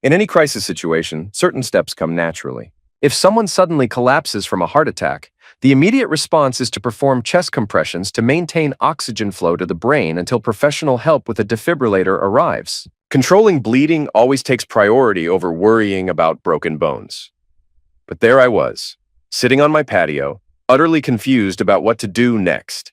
In any crisis situation, certain steps come naturally. If someone suddenly collapses from a heart attack, the immediate response is to perform chest compressions to maintain oxygen flow to the brain until professional help with a defibrillator arrives. Controlling bleeding always takes priority over worrying about broken bones. But there I was, sitting on my patio, utterly confused about what to do next.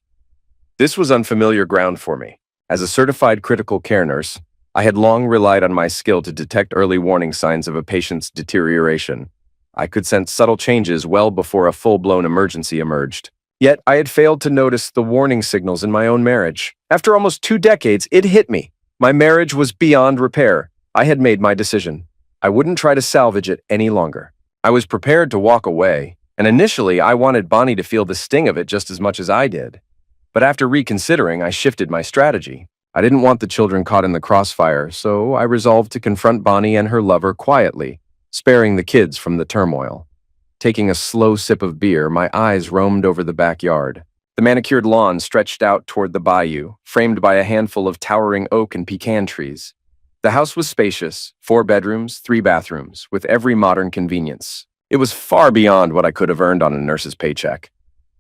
This was unfamiliar ground for me. As a certified critical care nurse, I had long relied on my skill to detect early warning signs of a patient's deterioration. I could sense subtle changes well before a full-blown emergency emerged. Yet I had failed to notice the warning signals in my own marriage. After almost 2 decades, it hit me. My marriage was beyond repair. I had made my decision. I wouldn't try to salvage it any longer. I was prepared to walk away, and initially I wanted Bonnie to feel the sting of it just as much as I did. But after reconsidering, I shifted my strategy. I didn't want the children caught in the crossfire, so I resolved to confront Bonnie and her lover quietly, sparing the kids from the turmoil. Taking a slow sip of beer, my eyes roamed over the backyard. The manicured lawn stretched out toward the bayou, framed by a handful of towering oak and pecan trees. The house was spacious, 4 bedrooms, 3 bathrooms, with every modern convenience. It was far beyond what I could have earned on a nurse's paycheck.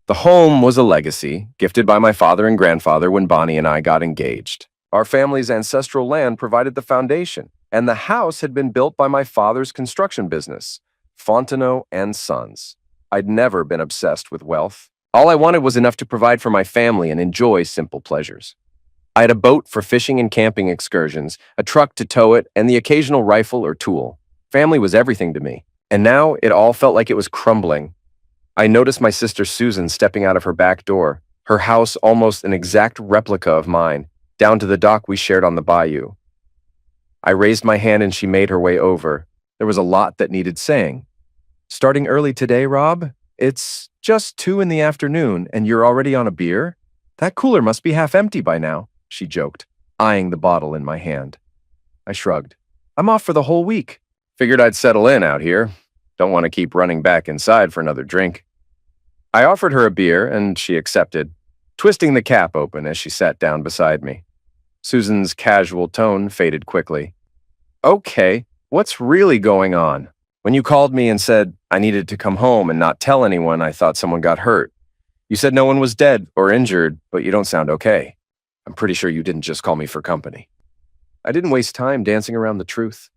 The home was a legacy, gifted by my father and grandfather when Bonnie and I got engaged. Our family's ancestral land provided the foundation, and the house had been built by my father's construction business, Fontenot and Sons. I'd never been obsessed with wealth. All I wanted was enough to provide for my family and enjoy simple pleasures. I had a boat for fishing and camping excursions, a truck to tow it, and the occasional rifle or tool. Family was everything to me, and now it all felt like it was crumbling. I noticed my sister Susan stepping out of her back door, her house almost an exact replica of mine, down to the dock we shared on the bayou. I raised my hand and she made her way over. There was a lot that needed saying. "Starting early today, Rob? It's just 2 in the afternoon and you're already on a beer? That cooler must be half empty by now," she joked, eyeing the bottle in my hand. I shrugged. "I'm off for the whole week. Figured I'd settle in out here. Don't want to keep running back inside for another drink." I offered her a beer and she accepted, twisting the cap open as she sat down beside me. Susan's casual tone faded quickly. "Okay, what's really going on? When you called me and said I needed to come home and not tell anyone, I thought someone got hurt. You said no one was dead or injured, but you don't sound okay. I'm pretty sure you didn't just call me for company." I didn't waste time dancing around the truth.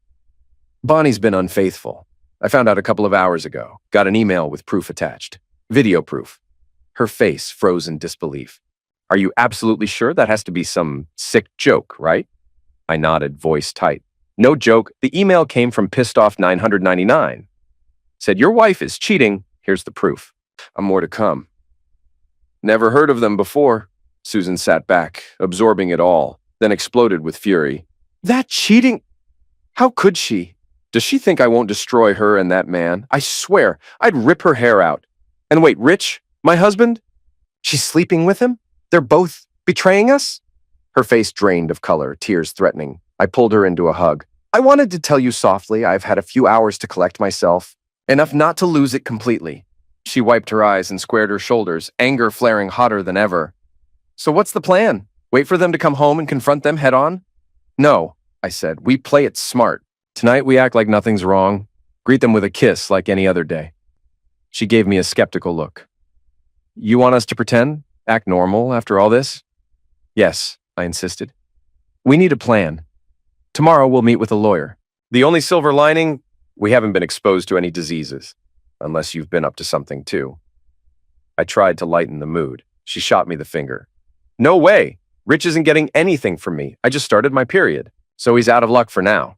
Bonnie's been unfaithful. I found out a couple of hours ago. Got an email with proof attached. Video proof. Her face froze in disbelief. "Are you absolutely sure? That has to be some sick joke, right?" I nodded, voice tight. "No joke. The email came from pissed off 999. Said your wife is cheating. Here's the proof. More to come." "Never heard of them before." Susan sat back, absorbing it all, then exploded with fury. "That cheating? How could she? Does she think I won't destroy her and that man? I swear, I'd rip her hair out. And wait, Rich, my husband? She's sleeping with him? They're both betraying us?" Her face drained of color, tears threatening. I pulled her into a hug. "I wanted to tell you softly I've had a few hours to collect myself, enough not to lose it completely." She wiped her eyes and squared her shoulders, anger flaring hotter than ever. "So what's the plan? Wait for them to come home and confront them head on?" "No," I said. "We play it smart. Tonight we act like nothing's wrong. Greet them with a kiss like any other day." She gave me a skeptical look. "You want us to pretend? Act normal after all this?" "Yes," I insisted. "We need a plan. Tomorrow we'll meet with a lawyer. The only silver lining, we haven't been exposed to any diseases. Unless you've been up to something too." I tried to lighten the mood. She shot me the finger. "No way! Rich isn't getting anything from me. I just started my period. So he's out of luck for now."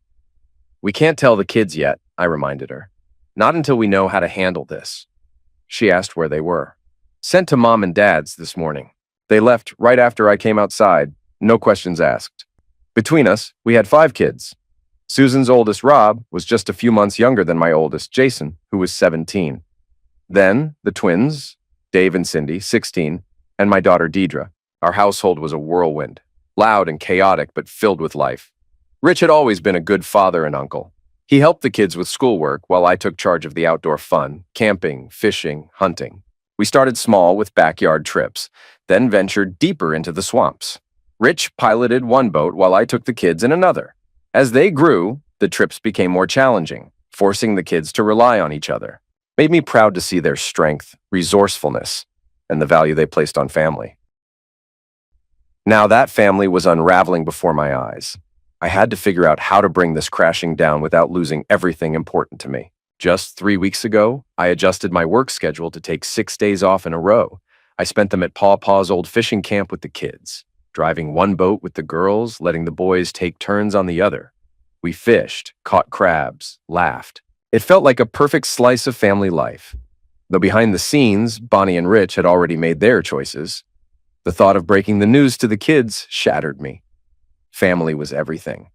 "We can't tell the kids yet," I reminded her. "Not until we know how to handle this." She asked where they were. "Sent to Mom and Dad's this morning. They left right after I came outside, no questions asked. Between us, we had 5 kids. Susan's oldest, Rob, was just a few months younger than my oldest, Jason, who was 17. Then, the twins, Dave and Cindy, 16, and my daughter, Deidre. Our household was a whirlwind, loud and chaotic, but filled with life. Rich had always been a good father and uncle. He helped the kids with schoolwork while I took charge of the outdoor fun, camping, fishing, hunting. We started small with backyard trips, then ventured deeper into the swamps. Rich piloted one boat while I took the kids in another. As they grew, The trips became more challenging, forcing the kids to rely on each other. Made me proud to see their strength, resourcefulness, and the value they placed on family. Now that family was unraveling before my eyes. I had to figure out how to bring this crashing down without losing everything important to me. Just 3 weeks ago, I adjusted my work schedule to take 6 days off in a row. I spent them at Paw Paw's old fishing camp with the kids, driving one boat with the girls, letting the boys take turns on the other. We fished, caught crabs, laughed. It felt like a perfect slice of family life. Though behind the scenes, Bonnie and Rich had already made their choices. The thought of breaking the news to the kids shattered me. Family was everything,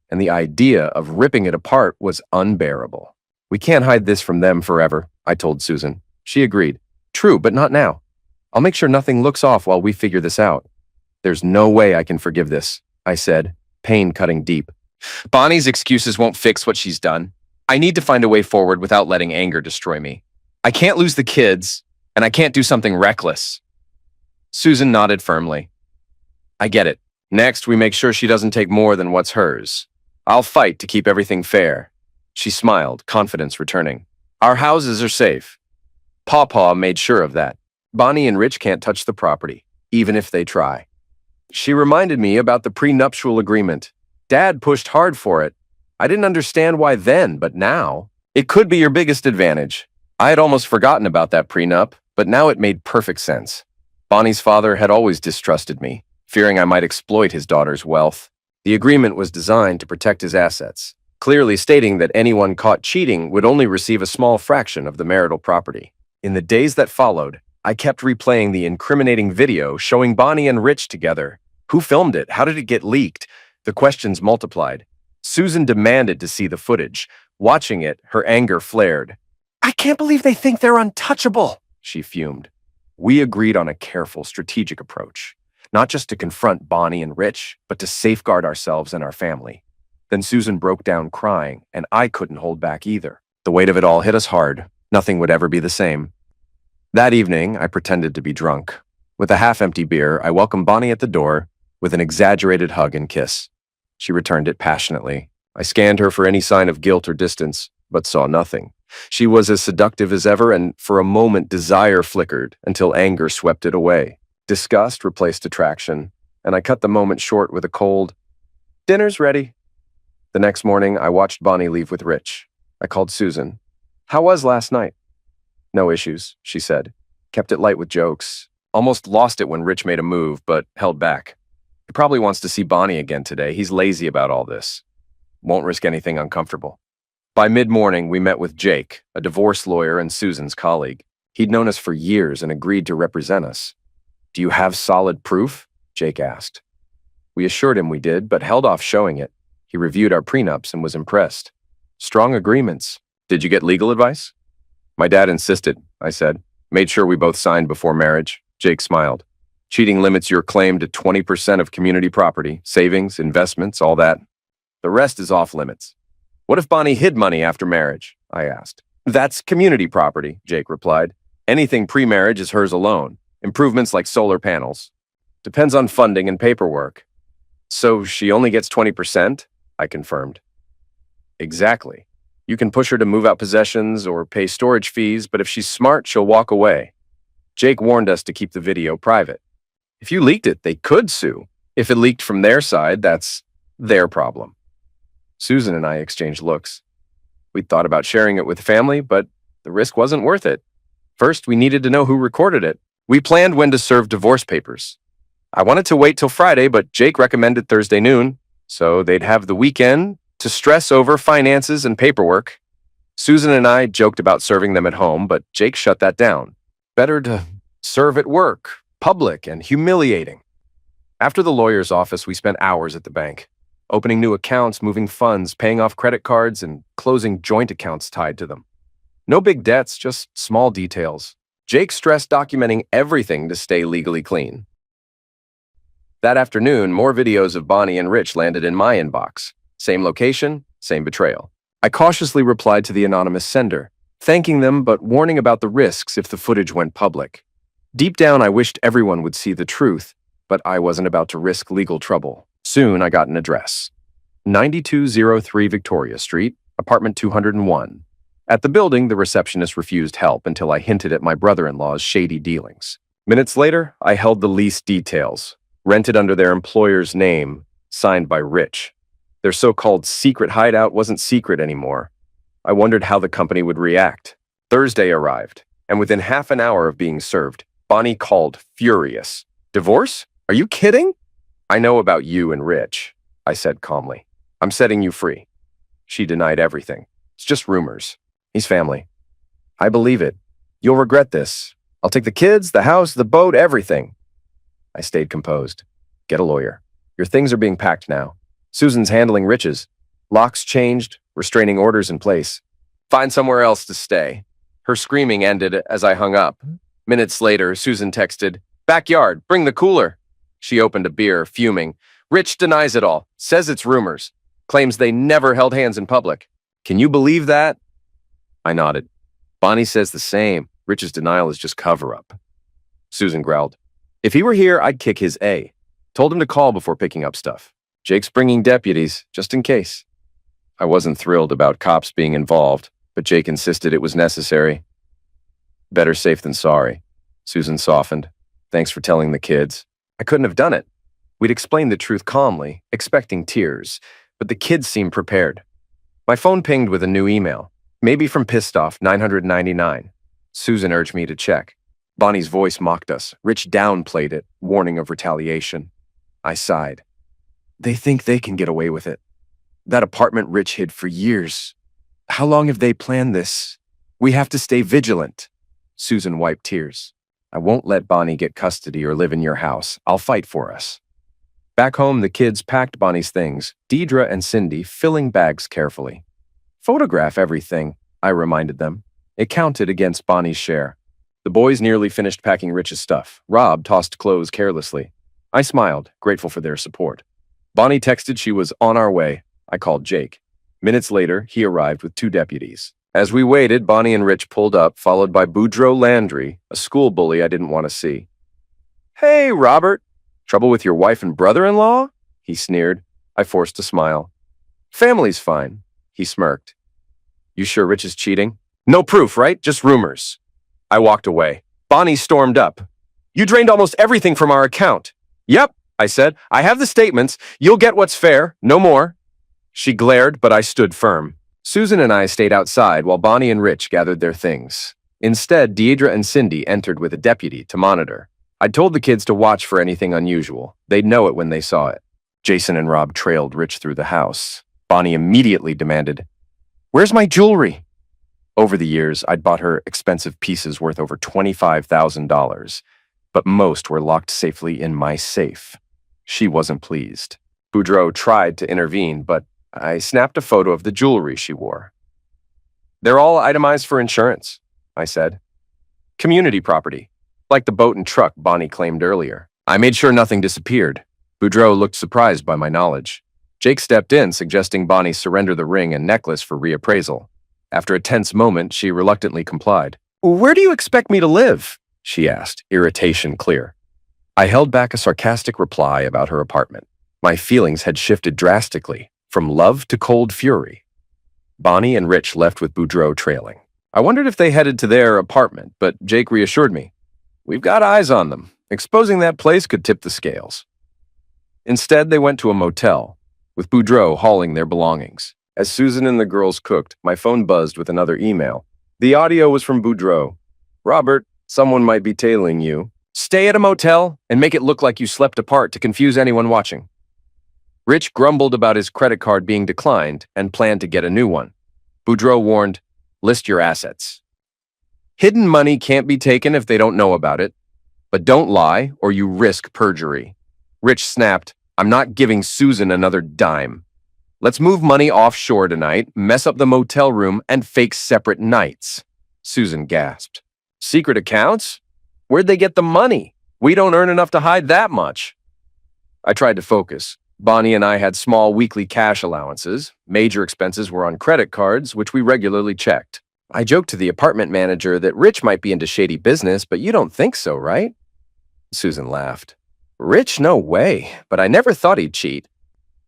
and the idea of ripping it apart was unbearable. We can't hide this from them forever, I told Susan. She agreed. True, but not now. I'll make sure nothing looks off while we figure this out. There's no way I can forgive this, I said, pain cutting deep. Bonnie's excuses won't fix what she's done. I need to find a way forward without letting anger destroy me. I can't lose the kids, and I can't do something reckless. Susan nodded firmly. I get it. Next, we make sure she doesn't take more than what's hers. I'll fight to keep everything fair. She smiled, confidence returning. Our houses are safe. Paw Paw made sure of that. Bonnie and Rich can't touch the property, even if they try. She reminded me about the prenuptial agreement. Dad pushed hard for it. I didn't understand why then, but now, it could be your biggest advantage. I had almost forgotten about that prenup, but now it made perfect sense. Bonnie's father had always distrusted me, fearing I might exploit his daughter's wealth. The agreement was designed to protect his assets, clearly stating that anyone caught cheating would only receive a small fraction of the marital property. In the days that followed, I kept replaying the incriminating video showing Bonnie and Rich together. Who filmed it? How did it get leaked? The questions multiplied. Susan demanded to see the footage. Watching it, her anger flared. I can't believe they think they're untouchable, she fumed. We agreed on a careful, strategic approach, not just to confront Bonnie and Rich, but to safeguard ourselves and our family. Then Susan broke down crying, and I couldn't hold back either. The weight of it all hit us hard. Nothing would ever be the same. That evening, I pretended to be drunk. With a half-empty beer, I welcomed Bonnie at the door with an exaggerated hug and kiss. She returned it passionately. I scanned her for any sign of guilt or distance, but saw nothing. She was as seductive as ever, and for a moment desire flickered until anger swept it away. Disgust replaced attraction, and I cut the moment short with a cold, "Dinner's ready." The next morning, I watched Bonnie leave with Rich. I called Susan. How was last night? No issues, she said. Kept it light with jokes. Almost lost it when Rich made a move, but held back. He probably wants to see Bonnie again today. He's lazy about all this. Won't risk anything uncomfortable. By mid-morning, we met with Jake, a divorce lawyer and Susan's colleague. He'd known us for years and agreed to represent us. Do you have solid proof? Jake asked. We assured him we did, but held off showing it. He reviewed our prenups and was impressed. Strong agreements. Did you get legal advice? My dad insisted, I said. Made sure we both signed before marriage. Jake smiled. Cheating limits your claim to 20% of community property, savings, investments, all that. The rest is off limits. What if Bonnie hid money after marriage? I asked. That's community property, Jake replied. Anything pre-marriage is hers alone. Improvements like solar panels. Depends on funding and paperwork. So she only gets 20%? I confirmed. Exactly. You can push her to move out possessions or pay storage fees, but if she's smart, she'll walk away. Jake warned us to keep the video private. If you leaked it, they could sue. If it leaked from their side, that's their problem. Susan and I exchanged looks. We'd thought about sharing it with family, but the risk wasn't worth it. First, we needed to know who recorded it. We planned when to serve divorce papers. I wanted to wait till Friday, but Jake recommended Thursday noon, so they'd have the weekend to stress over finances and paperwork. Susan and I joked about serving them at home, but Jake shut that down. Better to serve at work, public and humiliating. After the lawyer's office, we spent hours at the bank, opening new accounts, moving funds, paying off credit cards, and closing joint accounts tied to them. No big debts, just small details. Jake stressed documenting everything to stay legally clean. That afternoon, more videos of Bonnie and Rich landed in my inbox. Same location, same betrayal. I cautiously replied to the anonymous sender, thanking them but warning about the risks if the footage went public. Deep down, I wished everyone would see the truth, but I wasn't about to risk legal trouble. Soon, I got an address. 9203 Victoria Street, apartment 201. At the building, the receptionist refused help until I hinted at my brother-in-law's shady dealings. Minutes later, I held the lease details, rented under their employer's name, signed by Rich. Their so-called secret hideout wasn't secret anymore. I wondered how the company would react. Thursday arrived, and within half an hour of being served, Bonnie called furious. "Divorce? Are you kidding?" "I know about you and Rich," I said calmly. "I'm setting you free." She denied everything. "It's just rumors. He's family." "I believe it. You'll regret this. I'll take the kids, the house, the boat, everything." I stayed composed. "Get a lawyer. Your things are being packed now. Susan's handling Rich's. Locks changed, restraining orders in place. Find somewhere else to stay." Her screaming ended as I hung up. Minutes later, Susan texted, "Backyard, bring the cooler." She opened a beer, fuming. "Rich denies it all, says it's rumors, claims they never held hands in public. Can you believe that?" I nodded. "Bonnie says the same. Rich's denial is just cover-up." Susan growled, "If he were here, I'd kick his A. Told him to call before picking up stuff. Jake's bringing deputies, just in case." I wasn't thrilled about cops being involved, but Jake insisted it was necessary. "Better safe than sorry." Susan softened. "Thanks for telling the kids. I couldn't have done it." We'd explained the truth calmly, expecting tears, but the kids seemed prepared. My phone pinged with a new email, maybe from Pissed Off 999. Susan urged me to check. Bonnie's voice mocked us. Rich downplayed it, warning of retaliation. I sighed. "They think they can get away with it. That apartment Rich hid for years. How long have they planned this? We have to stay vigilant." Susan wiped tears. "I won't let Bonnie get custody or live in your house. I'll fight for us." Back home, the kids packed Bonnie's things, Deidre and Cindy filling bags carefully. "Photograph everything," I reminded them. It counted against Bonnie's share. The boys nearly finished packing Rich's stuff. Rob tossed clothes carelessly. I smiled, grateful for their support. Bonnie texted she was on our way. I called Jake. Minutes later, he arrived with 2 deputies. As we waited, Bonnie and Rich pulled up, followed by Boudreaux Landry, a school bully I didn't want to see. "Hey, Robert. Trouble with your wife and brother-in-law?" he sneered. I forced a smile. "Family's fine," he smirked. "You sure Rich is cheating?" "No proof, right? Just rumors." I walked away. Bonnie stormed up. "You drained almost everything from our account." "Yep," I said. "I have the statements. You'll get what's fair, no more." She glared, but I stood firm. Susan and I stayed outside while Bonnie and Rich gathered their things. Instead, Deidre and Cindy entered with a deputy to monitor. I'd told the kids to watch for anything unusual. They'd know it when they saw it. Jason and Rob trailed Rich through the house. Bonnie immediately demanded, "Where's my jewelry?" Over the years, I'd bought her expensive pieces worth over $25,000, but most were locked safely in my safe. She wasn't pleased. Boudreaux tried to intervene, but I snapped a photo of the jewelry she wore. "They're all itemized for insurance," I said. "Community property, like the boat and truck Bonnie claimed earlier." I made sure nothing disappeared. Boudreaux looked surprised by my knowledge. Jake stepped in, suggesting Bonnie surrender the ring and necklace for reappraisal. After a tense moment, she reluctantly complied. "Where do you expect me to live?" she asked, irritation clear. I held back a sarcastic reply about her apartment. My feelings had shifted drastically, from love to cold fury. Bonnie and Rich left with Boudreaux trailing. I wondered if they headed to their apartment, but Jake reassured me. "We've got eyes on them. Exposing that place could tip the scales." Instead, they went to a motel, with Boudreaux hauling their belongings. As Susan and the girls cooked, my phone buzzed with another email. The audio was from Boudreaux. "Robert, someone might be tailing you. Stay at a motel and make it look like you slept apart to confuse anyone watching." Rich grumbled about his credit card being declined and planned to get a new one. Boudreaux warned, "List your assets. Hidden money can't be taken if they don't know about it, but don't lie or you risk perjury." Rich snapped, "I'm not giving Susan another dime. Let's move money offshore tonight, mess up the motel room, and fake separate nights." Susan gasped. "Secret accounts? Where'd they get the money? We don't earn enough to hide that much." I tried to focus. Bonnie and I had small weekly cash allowances. Major expenses were on credit cards, which we regularly checked. I joked to the apartment manager that Rich might be into shady business, but you don't think so, right? Susan laughed. "Rich, no way, but I never thought he'd cheat."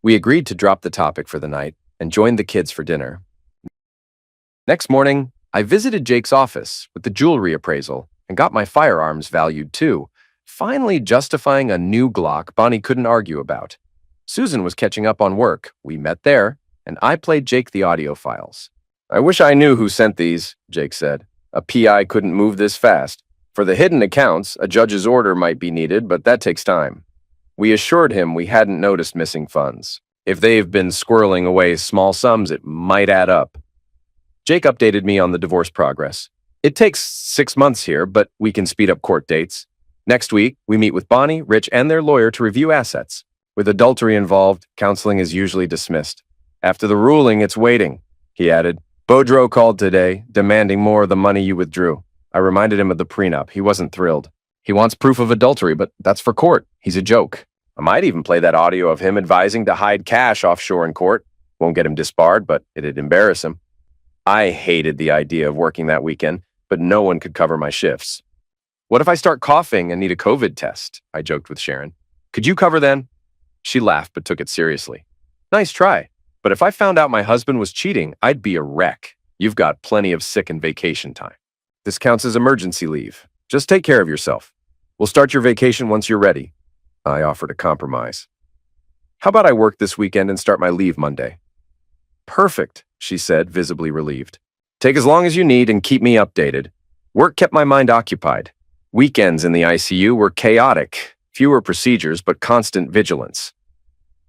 We agreed to drop the topic for the night and joined the kids for dinner. Next morning, I visited Jake's office with the jewelry appraisal and got my firearms valued too, finally justifying a new Glock Bonnie couldn't argue about. Susan was catching up on work. We met there, and I played Jake the audio files. "I wish I knew who sent these," Jake said. "A PI couldn't move this fast. For the hidden accounts, a judge's order might be needed, but that takes time." We assured him we hadn't noticed missing funds. If they've been squirreling away small sums, it might add up. Jake updated me on the divorce progress. "It takes 6 months here, but we can speed up court dates. Next week, we meet with Bonnie, Rich, and their lawyer to review assets. With adultery involved, counseling is usually dismissed. After the ruling, it's waiting," he added. "Boudreaux called today, demanding more of the money you withdrew." I reminded him of the prenup. He wasn't thrilled. "He wants proof of adultery, but that's for court. He's a joke." I might even play that audio of him advising to hide cash offshore in court. Won't get him disbarred, but it'd embarrass him. I hated the idea of working that weekend, but no one could cover my shifts. "What if I start coughing and need a COVID test?" I joked with Sharon. "Could you cover then?" She laughed but took it seriously. "Nice try. But if I found out my husband was cheating, I'd be a wreck. You've got plenty of sick and vacation time. This counts as emergency leave. Just take care of yourself. We'll start your vacation once you're ready." I offered a compromise. "How about I work this weekend and start my leave Monday?" "Perfect," she said, visibly relieved. "Take as long as you need and keep me updated." Work kept my mind occupied. Weekends in the ICU were chaotic. Fewer procedures, but constant vigilance.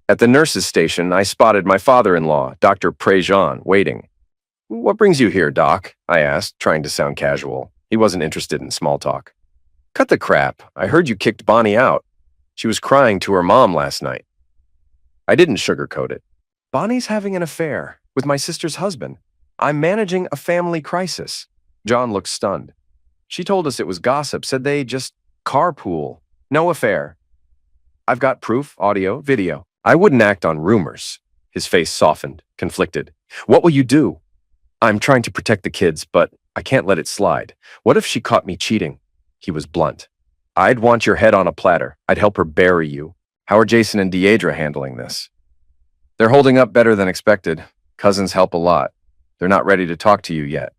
At the nurse's station, I spotted my father-in-law, Dr. Prejean, waiting. "What brings you here, Doc?" I asked, trying to sound casual. He wasn't interested in small talk. "Cut the crap. I heard you kicked Bonnie out. She was crying to her mom last night." I didn't sugarcoat it. "Bonnie's having an affair with my sister's husband. I'm managing a family crisis." John looked stunned. "She told us it was gossip, said they just carpool. No affair." "I've got proof, audio, video. I wouldn't act on rumors." His face softened, conflicted. "What will you do?" "I'm trying to protect the kids, but I can't let it slide. What if she caught me cheating?" He was blunt. "I'd want your head on a platter. I'd help her bury you. How are Jason and Deidre handling this?" "They're holding up better than expected. Cousins help a lot. They're not ready to talk to you yet."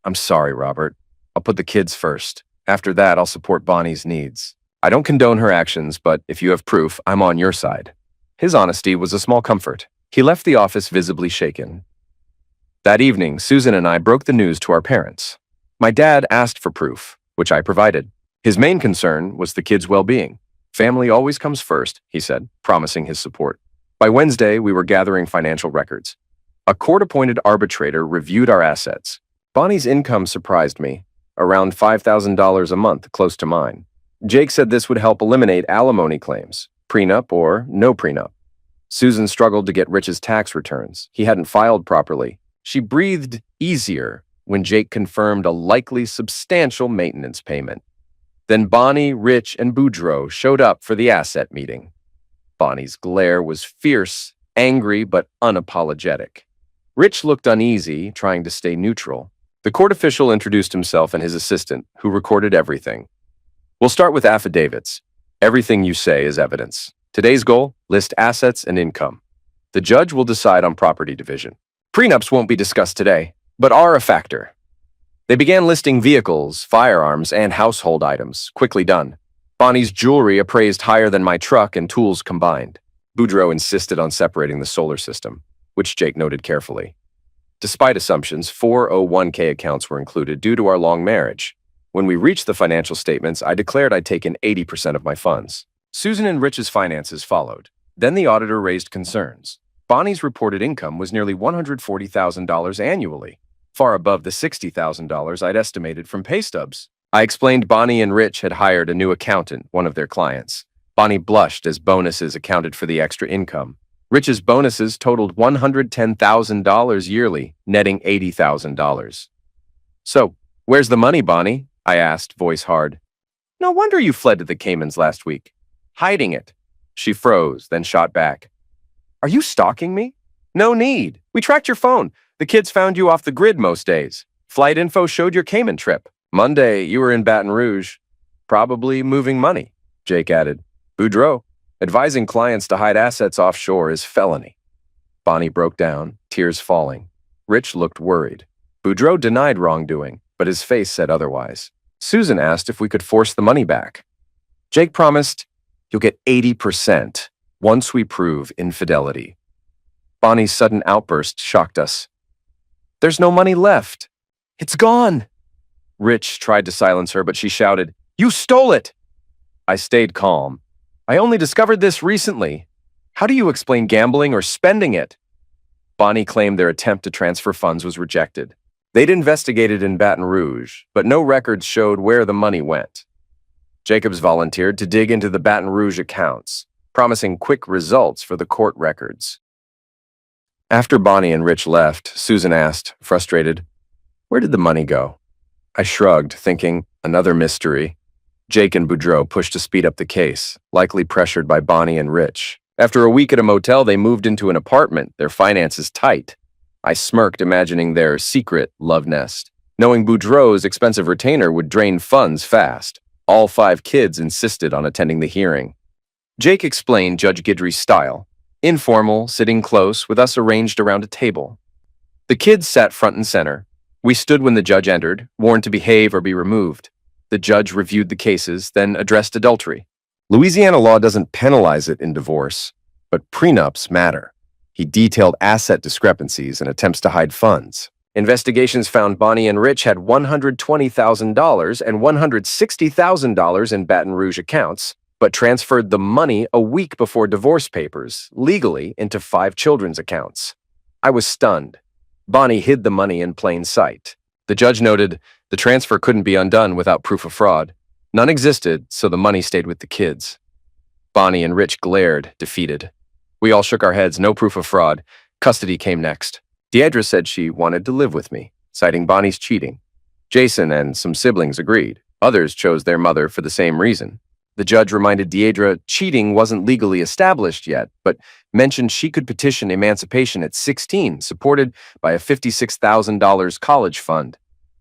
"I'm sorry, Robert. I'll put the kids first. After that, I'll support Bonnie's needs. I don't condone her actions, but if you have proof, I'm on your side." His honesty was a small comfort. He left the office visibly shaken. That evening, Susan and I broke the news to our parents. My dad asked for proof, which I provided. His main concern was the kids' well-being. "Family always comes first," he said, promising his support. By Wednesday, we were gathering financial records. A court-appointed arbitrator reviewed our assets. Bonnie's income surprised me, around $5,000 a month, close to mine. Jake said this would help eliminate alimony claims, prenup or no prenup. Susan struggled to get Rich's tax returns. He hadn't filed properly. She breathed easier when Jake confirmed a likely substantial maintenance payment. Then Bonnie, Rich, and Boudreaux showed up for the asset meeting. Bonnie's glare was fierce, angry, but unapologetic. Rich looked uneasy, trying to stay neutral. The court official introduced himself and his assistant, who recorded everything. "We'll start with affidavits. Everything you say is evidence. Today's goal, list assets and income. The judge will decide on property division. Prenups won't be discussed today, but are a factor." They began listing vehicles, firearms, and household items, quickly done. Bonnie's jewelry appraised higher than my truck and tools combined. Boudreaux insisted on separating the solar system, which Jake noted carefully. Despite assumptions, 401k accounts were included due to our long marriage. When we reached the financial statements, I declared I'd taken 80% of my funds. Susan and Rich's finances followed. Then the auditor raised concerns. Bonnie's reported income was nearly $140,000 annually, far above the $60,000 I'd estimated from pay stubs. I explained Bonnie and Rich had hired a new accountant, one of their clients. Bonnie blushed as bonuses accounted for the extra income. Rich's bonuses totaled $110,000 yearly, netting $80,000. "So, where's the money, Bonnie?" I asked, voice hard. "No wonder you fled to the Caymans last week." "Hiding it." She froze, then shot back. "Are you stalking me?" "No need. We tracked your phone. The kids found you off the grid most days. Flight info showed your Cayman trip. Monday, you were in Baton Rouge. Probably moving money," Jake added. "Boudreaux, Advising clients to hide assets offshore is felony. Bonnie broke down, tears falling. Rich looked worried. Boudreaux denied wrongdoing, but his face said otherwise. Susan asked if we could force the money back. Jake promised, "You'll get 80% once we prove infidelity." Bonnie's sudden outburst shocked us. "There's no money left. It's gone." Rich tried to silence her, but she shouted, "You stole it!" I stayed calm. "I only discovered this recently. How do you explain gambling or spending it?" Bonnie claimed their attempt to transfer funds was rejected. They'd investigated in Baton Rouge, but no records showed where the money went. Jacobs volunteered to dig into the Baton Rouge accounts, promising quick results for the court records. After Bonnie and Rich left, Susan asked, frustrated, "Where did the money go?" I shrugged, thinking, another mystery. Jake and Boudreaux pushed to speed up the case, likely pressured by Bonnie and Rich. After a week at a motel, they moved into an apartment, their finances tight. I smirked, imagining their secret love nest. Knowing Boudreaux's expensive retainer would drain funds fast, all 5 kids insisted on attending the hearing. Jake explained Judge Guidry's style, informal, sitting close, with us arranged around a table. The kids sat front and center. We stood when the judge entered, warned to behave or be removed. The judge reviewed the cases, then addressed adultery. Louisiana law doesn't penalize it in divorce, but prenups matter. He detailed asset discrepancies and attempts to hide funds. Investigations found Bonnie and Rich had $120,000 and $160,000 in Baton Rouge accounts, but transferred the money a week before divorce papers, legally, into 5 children's accounts. I was stunned. Bonnie hid the money in plain sight. The judge noted the transfer couldn't be undone without proof of fraud. None existed, so the money stayed with the kids. Bonnie and Rich glared, defeated. We all shook our heads, no proof of fraud. Custody came next. Deidre said she wanted to live with me, citing Bonnie's cheating. Jason and some siblings agreed. Others chose their mother for the same reason. The judge reminded Deidre cheating wasn't legally established yet, but mentioned she could petition emancipation at 16, supported by a $56,000 college fund.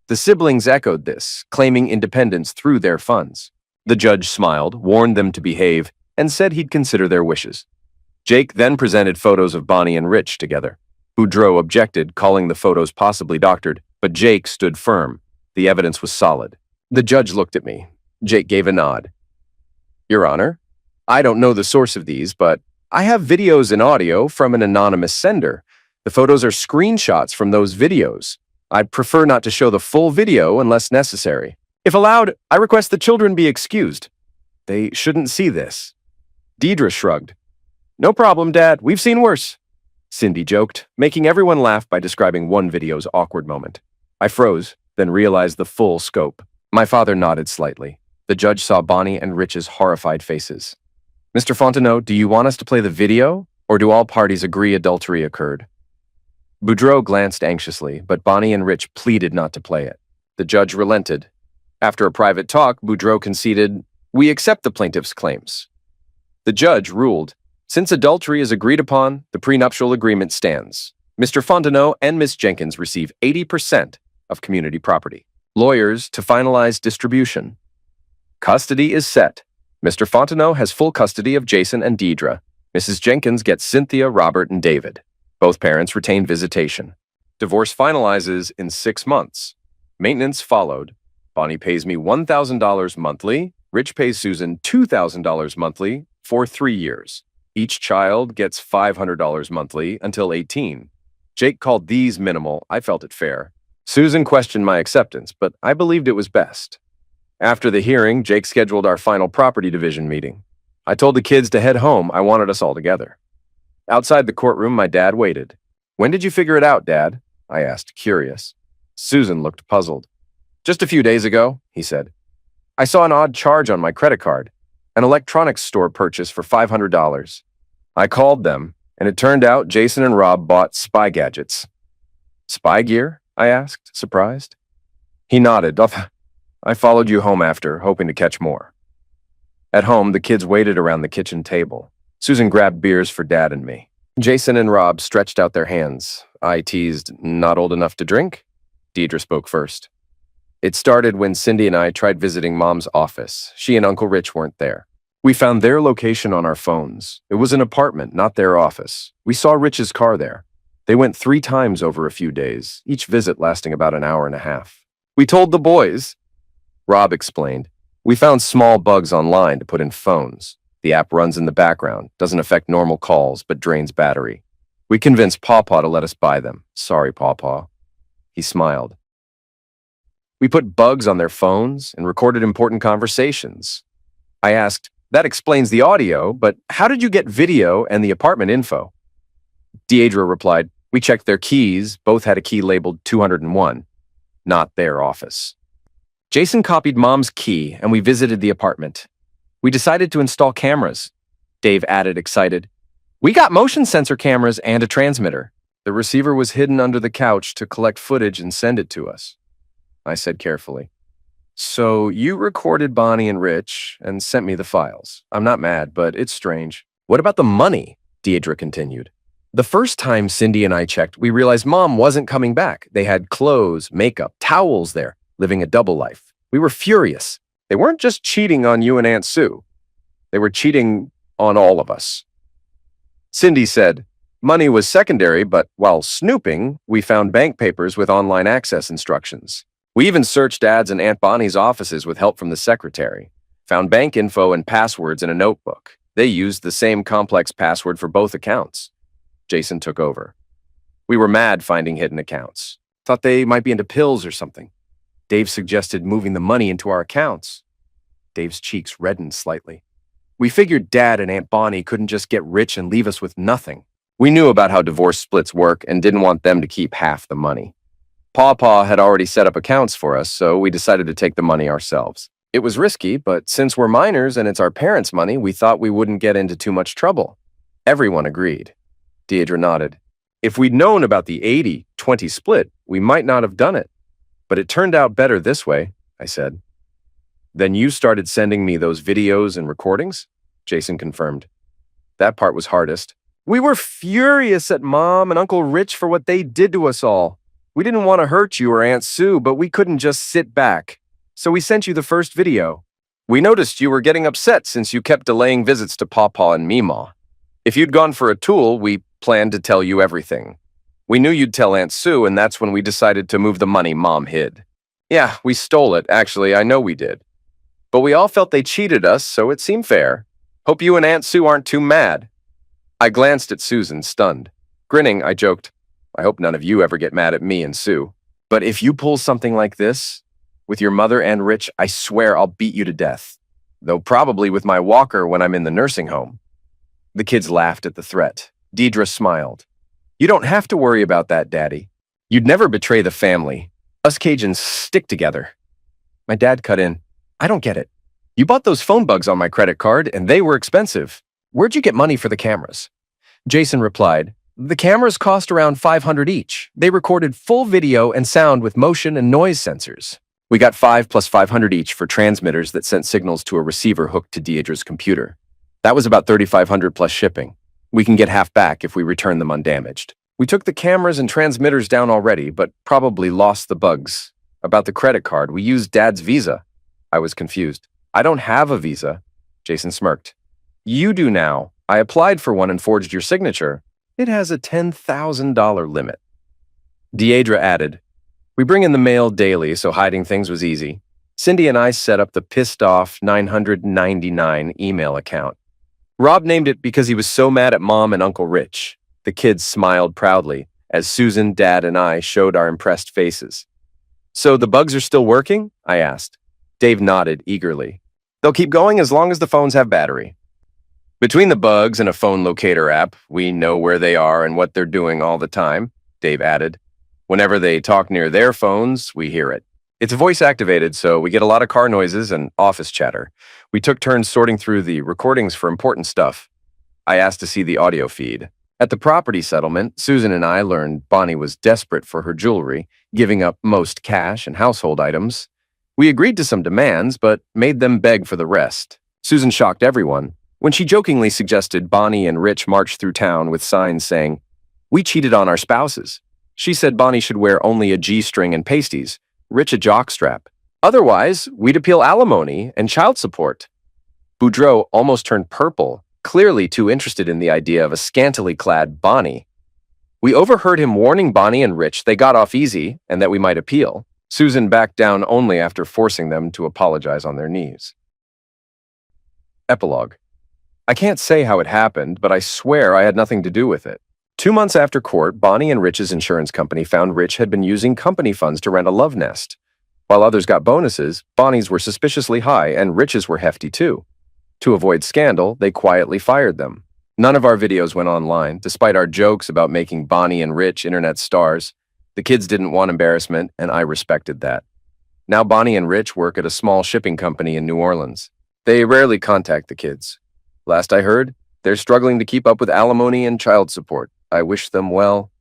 The siblings echoed this, claiming independence through their funds. The judge smiled, warned them to behave, and said he'd consider their wishes. Jake then presented photos of Bonnie and Rich together. Boudreaux objected, calling the photos possibly doctored, but Jake stood firm. The evidence was solid. The judge looked at me. Jake gave a nod. "Your Honor, I don't know the source of these, but I have videos and audio from an anonymous sender. The photos are screenshots from those videos. I'd prefer not to show the full video unless necessary. If allowed, I request the children be excused. They shouldn't see this." Deidre shrugged. "No problem, Dad. We've seen worse." Cindy joked, making everyone laugh by describing one video's awkward moment. I froze, then realized the full scope. My father nodded slightly. The judge saw Bonnie and Rich's horrified faces. "Mr. Fontenot, do you want us to play the video, or do all parties agree adultery occurred?" Boudreaux glanced anxiously, but Bonnie and Rich pleaded not to play it. The judge relented. After a private talk, Boudreaux conceded, "We accept the plaintiff's claims." The judge ruled, "Since adultery is agreed upon, the prenuptial agreement stands. Mr. Fontenot and Miss Jenkins receive 80% of community property. Lawyers to finalize distribution. Custody is set. Mr. Fontenot has full custody of Jason and Deidre. Mrs. Jenkins gets Cynthia, Robert, and David. Both parents retain visitation. Divorce finalizes in 6 months. Maintenance followed. Bonnie pays me $1,000 monthly. Rich pays Susan $2,000 monthly for 3 years. Each child gets $500 monthly until 18. Jake called these minimal. I felt it fair. Susan questioned my acceptance, but I believed it was best. After the hearing, Jake scheduled our final property division meeting. I told the kids to head home. I wanted us all together. Outside the courtroom, my dad waited. "When did you figure it out, Dad?" I asked, curious. Susan looked puzzled. "Just a few days ago," he said. "I saw an odd charge on my credit card, an electronics store purchase for $500. I called them, and it turned out Jason and Rob bought spy gadgets." "Spy gear?" I asked, surprised. He nodded. "I followed you home after, hoping to catch more." At home, the kids waited around the kitchen table. Susan grabbed beers for Dad and me. Jason and Rob stretched out their hands. I teased, "Not old enough to drink?" Deidre spoke first. "It started when Cindy and I tried visiting Mom's office. She and Uncle Rich weren't there. We found their location on our phones. It was an apartment, not their office. We saw Rich's car there. They went 3 times over a few days, each visit lasting about an hour and a half. We told the boys, Rob explained. We found small bugs online to put in phones. The app runs in the background, doesn't affect normal calls, but drains battery. We convinced Pawpaw to let us buy them. Sorry, Pawpaw. He smiled. We put bugs on their phones and recorded important conversations. I asked, that explains the audio, but how did you get video and the apartment info? Deirdre replied, we checked their keys, both had a key labeled 201, not their office. Jason copied Mom's key and we visited the apartment. We decided to install cameras. Dave added, excited. We got motion sensor cameras and a transmitter. The receiver was hidden under the couch to collect footage and send it to us. I said carefully. So you recorded Bonnie and Rich and sent me the files. I'm not mad, but it's strange. What about the money? Deirdre continued. The first time Cindy and I checked, we realized Mom wasn't coming back. They had clothes, makeup, towels there, living a double life. We were furious. They weren't just cheating on you and Aunt Sue. They were cheating on all of us. Cindy said, money was secondary, but while snooping, we found bank papers with online access instructions. We even searched Dad's and Aunt Bonnie's offices with help from the secretary. Found bank info and passwords in a notebook. They used the same complex password for both accounts. Jason took over. We were mad finding hidden accounts. Thought they might be into pills or something. Dave suggested moving the money into our accounts. Dave's cheeks reddened slightly. We figured Dad and Aunt Bonnie couldn't just get rich and leave us with nothing. We knew about how divorce splits work and didn't want them to keep half the money. Pawpaw had already set up accounts for us, so we decided to take the money ourselves. It was risky, but since we're minors and it's our parents' money, we thought we wouldn't get into too much trouble. Everyone agreed. Deirdre nodded. If we'd known about the 80-20 split, we might not have done it. But it turned out better this way, I said. Then you started sending me those videos and recordings? Jason confirmed. That part was hardest. We were furious at Mom and Uncle Rich for what they did to us all. We didn't want to hurt you or Aunt Sue, but we couldn't just sit back. So we sent you the first video. We noticed you were getting upset since you kept delaying visits to Pawpaw and Meemaw. If you'd gone for a tool, we planned to tell you everything. We knew you'd tell Aunt Sue, and that's when we decided to move the money Mom hid. Yeah, we stole it. Actually, I know we did. But we all felt they cheated us, so it seemed fair. Hope you and Aunt Sue aren't too mad. I glanced at Susan, stunned. Grinning, I joked, I hope none of you ever get mad at me and Sue. But if you pull something like this, with your mother and Rich, I swear I'll beat you to death. Though probably with my walker when I'm in the nursing home. The kids laughed at the threat. Deirdre smiled. You don't have to worry about that, Daddy. You'd never betray the family. Us Cajuns stick together. My dad cut in. I don't get it. You bought those phone bugs on my credit card, and they were expensive. Where'd you get money for the cameras? Jason replied, the cameras cost around $500 each. They recorded full video and sound with motion and noise sensors. We got $5 plus $500 each for transmitters that sent signals to a receiver hooked to Deirdre's computer. That was about $3,500 plus shipping. We can get half back if we return them undamaged. We took the cameras and transmitters down already, but probably lost the bugs. About the credit card, we used Dad's Visa. I was confused. I don't have a Visa. Jason smirked. You do now. I applied for one and forged your signature. It has a $10,000 limit. Deirdre added, we bring in the mail daily, so hiding things was easy. Cindy and I set up the pissed off 999 email account. Rob named it because he was so mad at Mom and Uncle Rich. The kids smiled proudly as Susan, Dad, and I showed our impressed faces. So the bugs are still working? I asked. Dave nodded eagerly. They'll keep going as long as the phones have battery. Between the bugs and a phone locator app, we know where they are and what they're doing all the time, Dave added. Whenever they talk near their phones, we hear it. It's voice activated, so we get a lot of car noises and office chatter. We took turns sorting through the recordings for important stuff. I asked to see the audio feed. At the property settlement, Susan and I learned Bonnie was desperate for her jewelry, giving up most cash and household items. We agreed to some demands, but made them beg for the rest. Susan shocked everyone when she jokingly suggested Bonnie and Rich march through town with signs saying, we cheated on our spouses. She said Bonnie should wear only a G-string and pasties, Rich a jockstrap. Otherwise, we'd appeal alimony and child support. Boudreaux almost turned purple, clearly too interested in the idea of a scantily clad Bonnie. We overheard him warning Bonnie and Rich they got off easy and that we might appeal. Susan backed down only after forcing them to apologize on their knees. Epilogue. I can't say how it happened, but I swear I had nothing to do with it. 2 months after court, Bonnie and Rich's insurance company found Rich had been using company funds to rent a love nest. While others got bonuses, Bonnie's were suspiciously high and Rich's were hefty too. To avoid scandal, they quietly fired them. None of our videos went online, despite our jokes about making Bonnie and Rich internet stars. The kids didn't want embarrassment, and I respected that. Now Bonnie and Rich work at a small shipping company in New Orleans. They rarely contact the kids. Last I heard, they're struggling to keep up with alimony and child support. I wish them well,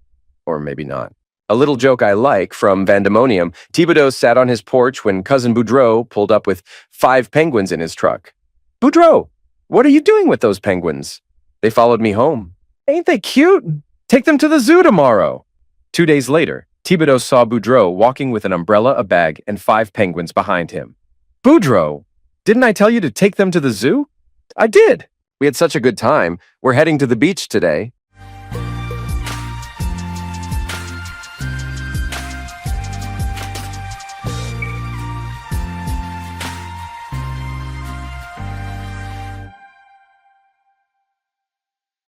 or maybe not. A little joke I like from Vandemonium, Thibodeau sat on his porch when cousin Boudreaux pulled up with 5 penguins in his truck. Boudreaux, what are you doing with those penguins? They followed me home. Ain't they cute? Take them to the zoo tomorrow. 2 days later, Thibodeau saw Boudreaux walking with an umbrella, a bag, and 5 penguins behind him. Boudreaux, didn't I tell you to take them to the zoo? I did. We had such a good time. We're heading to the beach today.